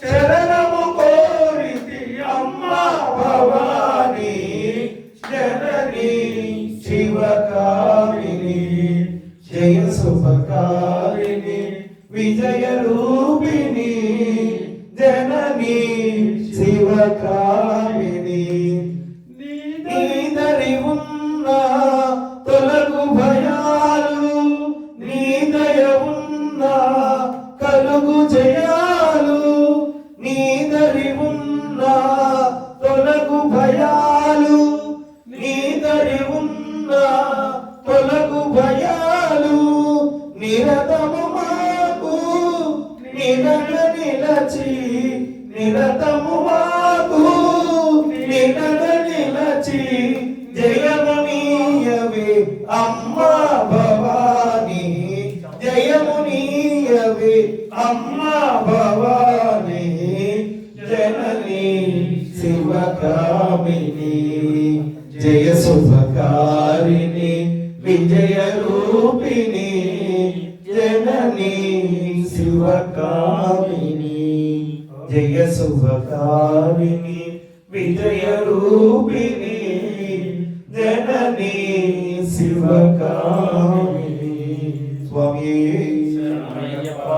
శరణము కోరితి అమ్మ భవాని జనని శివకామిని జయ శుభకారిణి విజయ రూపిణి జనని శివకామిని నీదరి ఉన్న తొలగు భయాలు నీ దయ ఉన్న కలుగు జయాలు నీదరి ఉన్న తొలగు భయాలు నీదరి ఉన్న తొలగు భయాలు నిరతము మాకు నినగ నిలచి నిరతము మాకు నినగ నిలచి జయమునీయవే అమ్మా భవాని జయమునీయవే అమ్మా భవాని జనని శివకామిని జయ శుభకారిణి విజయ రూపిణి జనని శివకామిని జయ శుభకారిణి విజయ రూపిణి జనని శివకామిని స్వామి శరణమయ్యప్ప